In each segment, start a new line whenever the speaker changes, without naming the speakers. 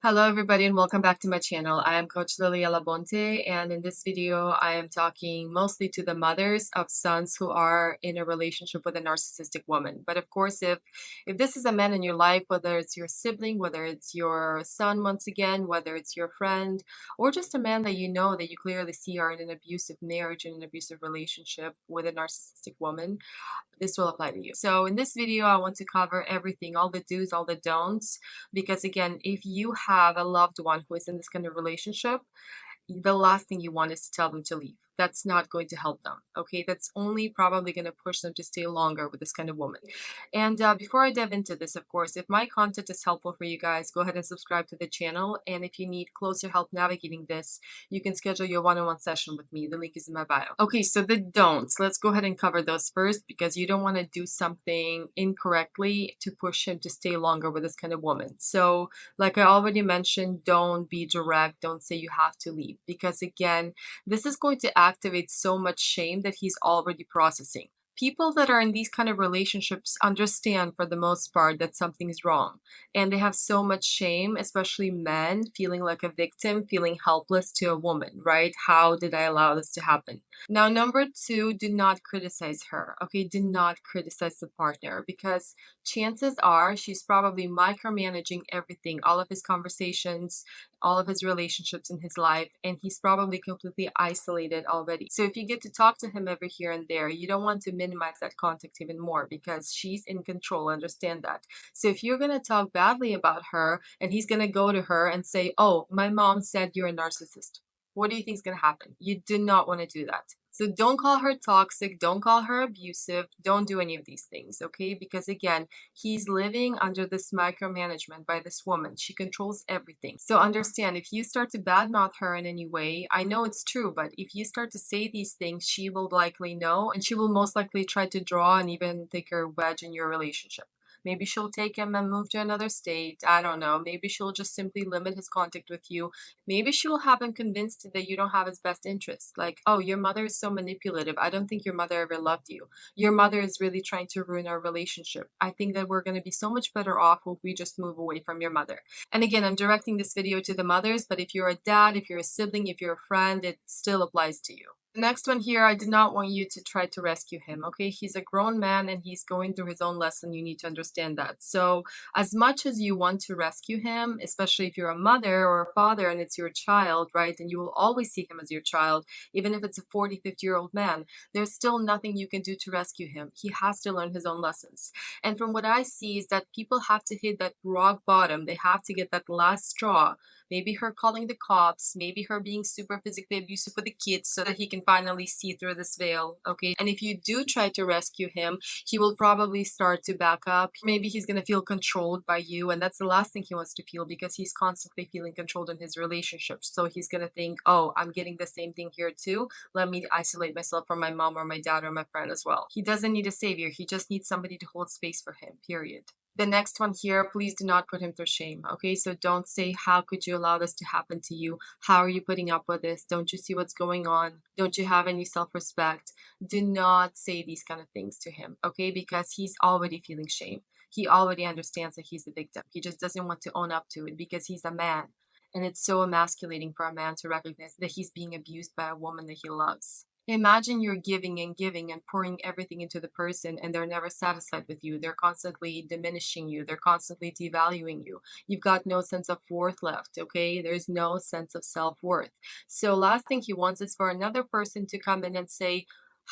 Hello everybody and welcome back to my channel. I am Coach Liliya Labonte, and in this video I am talking mostly to the mothers of sons who are in a relationship with a narcissistic woman. But of course, if this is a man in your life, whether it's your sibling, whether it's your son once again, whether it's your friend, or just a man that you know that you clearly see are in an abusive marriage, in an abusive relationship with a narcissistic woman, this will apply to you. So in this video, I want to cover everything, all the do's, all the don'ts, because again, if you have a loved one who is in this kind of relationship, the last thing you want is to tell them to leave. That's not going to help them. Okay, that's only probably going to push them to stay longer with this kind of woman. And before I dive into this, of course, if my content is helpful for you guys, go ahead and subscribe to the channel. And if you need closer help navigating this, you can schedule your one-on-one session with me. The link is in my bio. Okay, so the don'ts. Let's go ahead and cover those first, because you don't want to do something incorrectly to push him to stay longer with this kind of woman. So like I already mentioned, don't be direct. Don't say you have to leave, because again, this is going to activate so much shame that he's already processing. People that are in these kind of relationships understand for the most part that something's wrong, and they have so much shame, especially men, feeling like a victim, feeling helpless to a woman, right? How did I allow this to happen? Now, number two, do not criticize her. Okay, do not criticize the partner, because chances are she's probably micromanaging everything, all of his conversations, all of his relationships in his life, and he's probably completely isolated already. So if you get to talk to him every here and there, you don't want to minimize that contact even more, because she's in control. Understand that. So if you're going to talk badly about her and he's going to go to her and say, oh, my mom said you're a narcissist, what do you think is going to happen? You do not want to do that. So don't call her toxic, don't call her abusive, don't do any of these things, okay? Because again, he's living under this micromanagement by this woman. She controls everything. So understand, if you start to badmouth her in any way, I know it's true, but if you start to say these things, she will likely know, and she will most likely try to draw an even thicker wedge in your relationship. Maybe she'll take him and move to another state. I don't know. Maybe she'll just simply limit his contact with you. Maybe she will have him convinced that you don't have his best interest. Like, oh, your mother is so manipulative. I don't think your mother ever loved you. Your mother is really trying to ruin our relationship. I think that we're going to be so much better off if we just move away from your mother. And again, I'm directing this video to the mothers, but if you're a dad, if you're a sibling, if you're a friend, it still applies to you. The next one here, I did not want you to try to rescue him, okay? He's a grown man and he's going through his own lesson. You need to understand that. So as much as you want to rescue him, especially if you're a mother or a father and it's your child, right? And you will always see him as your child, even if it's a 40, 50-year-old man, there's still nothing you can do to rescue him. He has to learn his own lessons. And from what I see is that people have to hit that rock bottom. They have to get that last straw. Maybe her calling the cops, maybe her being super physically abusive with the kids so that he can finally see through this veil, okay? And if you do try to rescue him, he will probably start to back up. Maybe he's going to feel controlled by you, and that's the last thing he wants to feel, because he's constantly feeling controlled in his relationships. So he's going to think, oh, I'm getting the same thing here too. Let me isolate myself from my mom or my dad or my friend as well. He doesn't need a savior. He just needs somebody to hold space for him, period. The next one here, please do not put him through shame, okay? So don't say, how could you allow this to happen to you? How are you putting up with this? Don't you see what's going on? Don't you have any self-respect? Do not say these kind of things to him, okay? Because he's already feeling shame. He already understands that he's a victim. He just doesn't want to own up to it because he's a man. And it's so emasculating for a man to recognize that he's being abused by a woman that he loves. Imagine you're giving and pouring everything into the person, and they're never satisfied with you. They're constantly diminishing you. They're constantly devaluing you. You've got no sense of worth left, okay? There's no sense of self-worth. So last thing he wants is for another person to come in and say,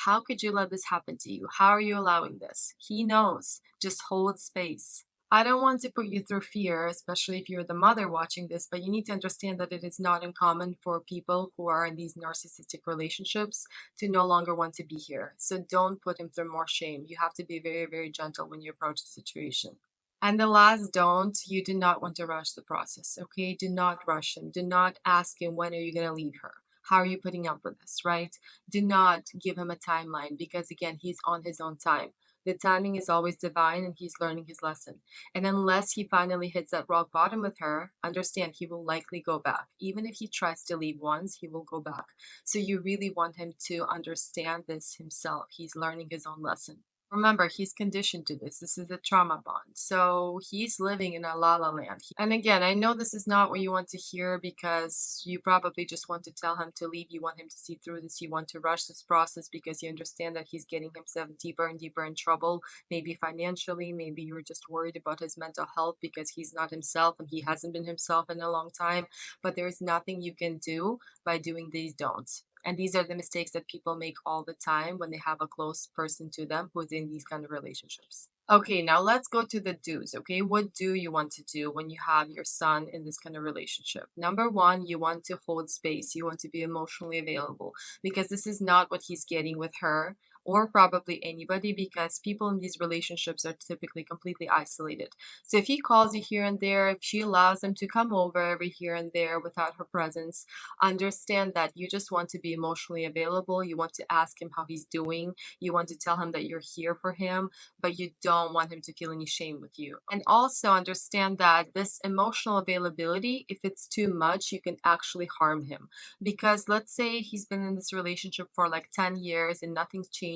how could you let this happen to you? How are you allowing this? He knows. Just hold space. I don't want to put you through fear, especially if you're the mother watching this, but you need to understand that it is not uncommon for people who are in these narcissistic relationships to no longer want to be here. So don't put him through more shame. You have to be very, very gentle when you approach the situation. And the last don't, you do not want to rush the process, okay? Do not rush him. Do not ask him, when are you going to leave her? How are you putting up with this, right? Do not give him a timeline, because again, he's on his own time. The timing is always divine and he's learning his lesson. And unless he finally hits that rock bottom with her, understand he will likely go back. Even if he tries to leave once, he will go back. So you really want him to understand this himself. He's learning his own lesson. Remember, he's conditioned to this. This is a trauma bond. So he's living in a la la land. And again, I know this is not what you want to hear because you probably just want to tell him to leave. You want him to see through this. You want to rush this process because you understand that he's getting himself deeper and deeper in trouble, maybe financially. Maybe you're just worried about his mental health because he's not himself and he hasn't been himself in a long time. But there's nothing you can do by doing these don'ts. And these are the mistakes that people make all the time when they have a close person to them who's in these kind of relationships. Okay, now let's go to the do's. Okay, what do you want to do when you have your son in this kind of relationship? Number one, you want to hold space. You want to be emotionally available because this is not what he's getting with her or probably anybody because people in these relationships are typically completely isolated. So if he calls you here and there, if she allows him to come over every here and there without her presence, understand that you just want to be emotionally available. You want to ask him how he's doing. You want to tell him that you're here for him, but you don't want him to feel any shame with you. And also understand that this emotional availability, if it's too much, you can actually harm him. Because let's say he's been in this relationship for like 10 years and nothing's changing,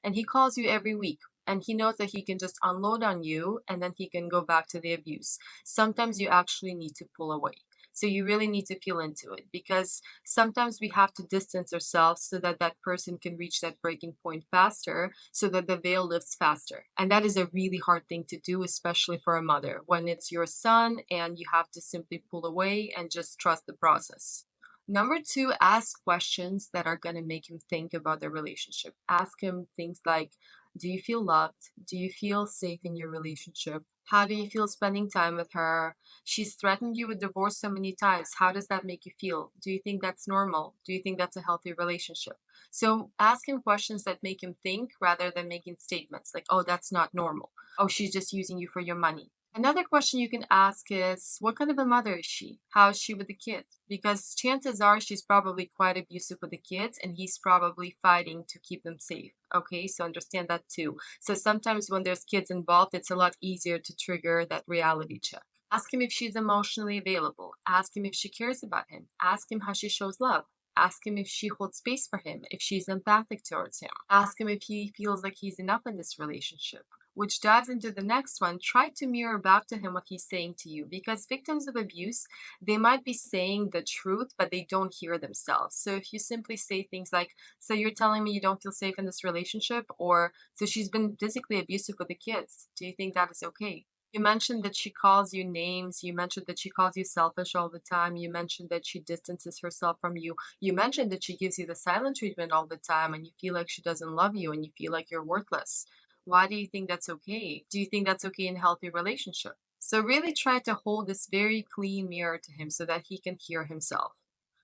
and he calls you every week. And he knows that he can just unload on you and then he can go back to the abuse. Sometimes you actually need to pull away. So you really need to feel into it because sometimes we have to distance ourselves so that that person can reach that breaking point faster, so that the veil lifts faster. And that is a really hard thing to do, especially for a mother when it's your son and you have to simply pull away and just trust the process. Number two, ask questions that are going to make him think about the relationship. Ask him things like, do you feel loved? Do you feel safe in your relationship? How do you feel spending time with her? She's threatened you with divorce so many times. How does that make you feel? Do you think that's normal? Do you think that's a healthy relationship? So ask him questions that make him think rather than making statements like, oh, that's not normal. Oh, she's just using you for your money. Another question you can ask is, what kind of a mother is she? How is she with the kids? Because chances are she's probably quite abusive with the kids and he's probably fighting to keep them safe. Okay, so understand that too. So sometimes when there's kids involved, it's a lot easier to trigger that reality check. Ask him if she's emotionally available. Ask him if she cares about him. Ask him how she shows love. Ask him if she holds space for him, if she's empathic towards him. Ask him if he feels like he's enough in this relationship. Which dives into the next one. Try to mirror back to him what he's saying to you because victims of abuse, they might be saying the truth, but they don't hear themselves. So if you simply say things like, so you're telling me you don't feel safe in this relationship, or so she's been physically abusive with the kids, do you think that is okay? You mentioned that she calls you names. You mentioned that she calls you selfish all the time. You mentioned that she distances herself from you. You mentioned that she gives you the silent treatment all the time and you feel like she doesn't love you and you feel like you're worthless. Why do you think that's okay? Do you think that's okay in a healthy relationship? So really try to hold this very clean mirror to him so that he can hear himself,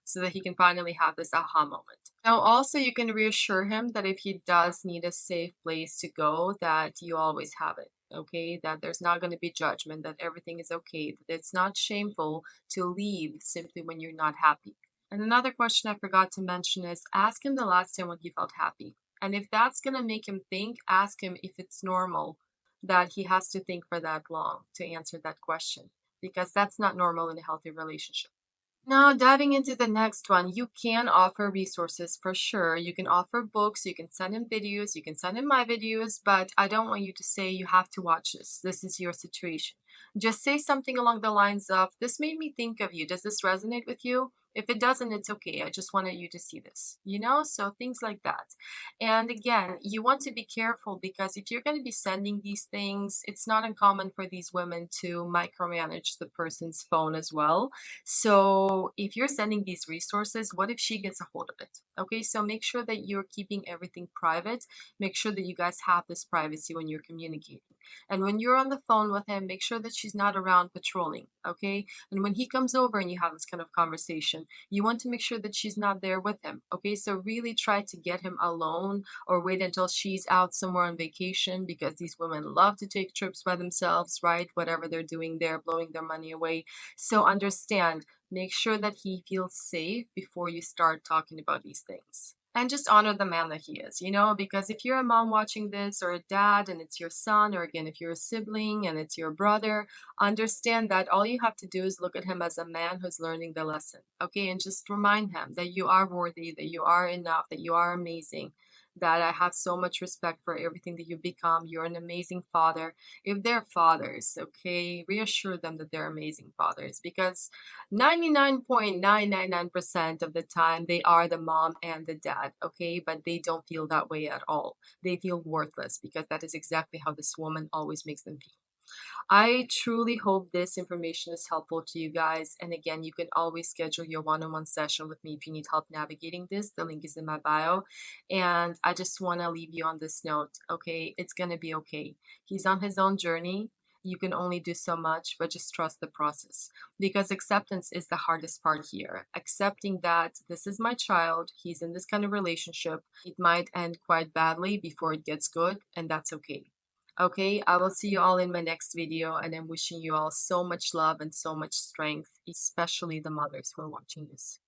so that he can finally have this aha moment. Now, also, you can reassure him that if he does need a safe place to go, that you always have it. Okay, that there's not going to be judgment, that everything is okay, that it's not shameful to leave simply when you're not happy. And another question I forgot to mention is ask him the last time when he felt happy. And if that's going to make him think, ask him if it's normal that he has to think for that long to answer that question, because that's not normal in a healthy relationship. Now, diving into the next one, you can offer resources for sure. You can offer books, you can send him videos, you can send him my videos, but I don't want you to say you have to watch this. This is your situation. Just say something along the lines of, this made me think of you. Does this resonate with you? If it doesn't, it's okay. I just wanted you to see this, So things like that. And again, you want to be careful because if you're going to be sending these things, it's not uncommon for these women to micromanage the person's phone as well. So if you're sending these resources, what if she gets a hold of it? Okay, so make sure that you're keeping everything private. Make sure that you guys have this privacy when you're communicating. And when you're on the phone with him, make sure that she's not around patrolling. Okay, and when he comes over and you have this kind of conversation, you want to make sure that she's not there with him. Okay, so really try to get him alone or wait until she's out somewhere on vacation because these women love to take trips by themselves, right? Whatever they're doing there, blowing their money away. So understand, make sure that he feels safe before you start talking about these things. And just honor the man that he is, because if you're a mom watching this or a dad and it's your son, or again, if you're a sibling and it's your brother, understand that all you have to do is look at him as a man who's learning the lesson, okay? And just remind him that you are worthy, that you are enough, that you are amazing, that I have so much respect for everything that you become. You're an amazing father. If they're fathers, okay, reassure them that they're amazing fathers, because 99.999% of the time they are the mom and the dad, okay, but they don't feel that way at all. They feel worthless because that is exactly how this woman always makes them feel. I truly hope this information is helpful to you guys. And again, you can always schedule your one-on-one session with me if you need help navigating this. The link is in my bio. And I just want to leave you on this note. Okay, it's going to be okay. He's on his own journey. You can only do so much, but just trust the process, because acceptance is the hardest part here. Accepting that this is my child, he's in this kind of relationship. It might end quite badly before it gets good, and that's okay. Okay, I will see you all in my next video, and I'm wishing you all so much love and so much strength, especially the mothers who are watching this.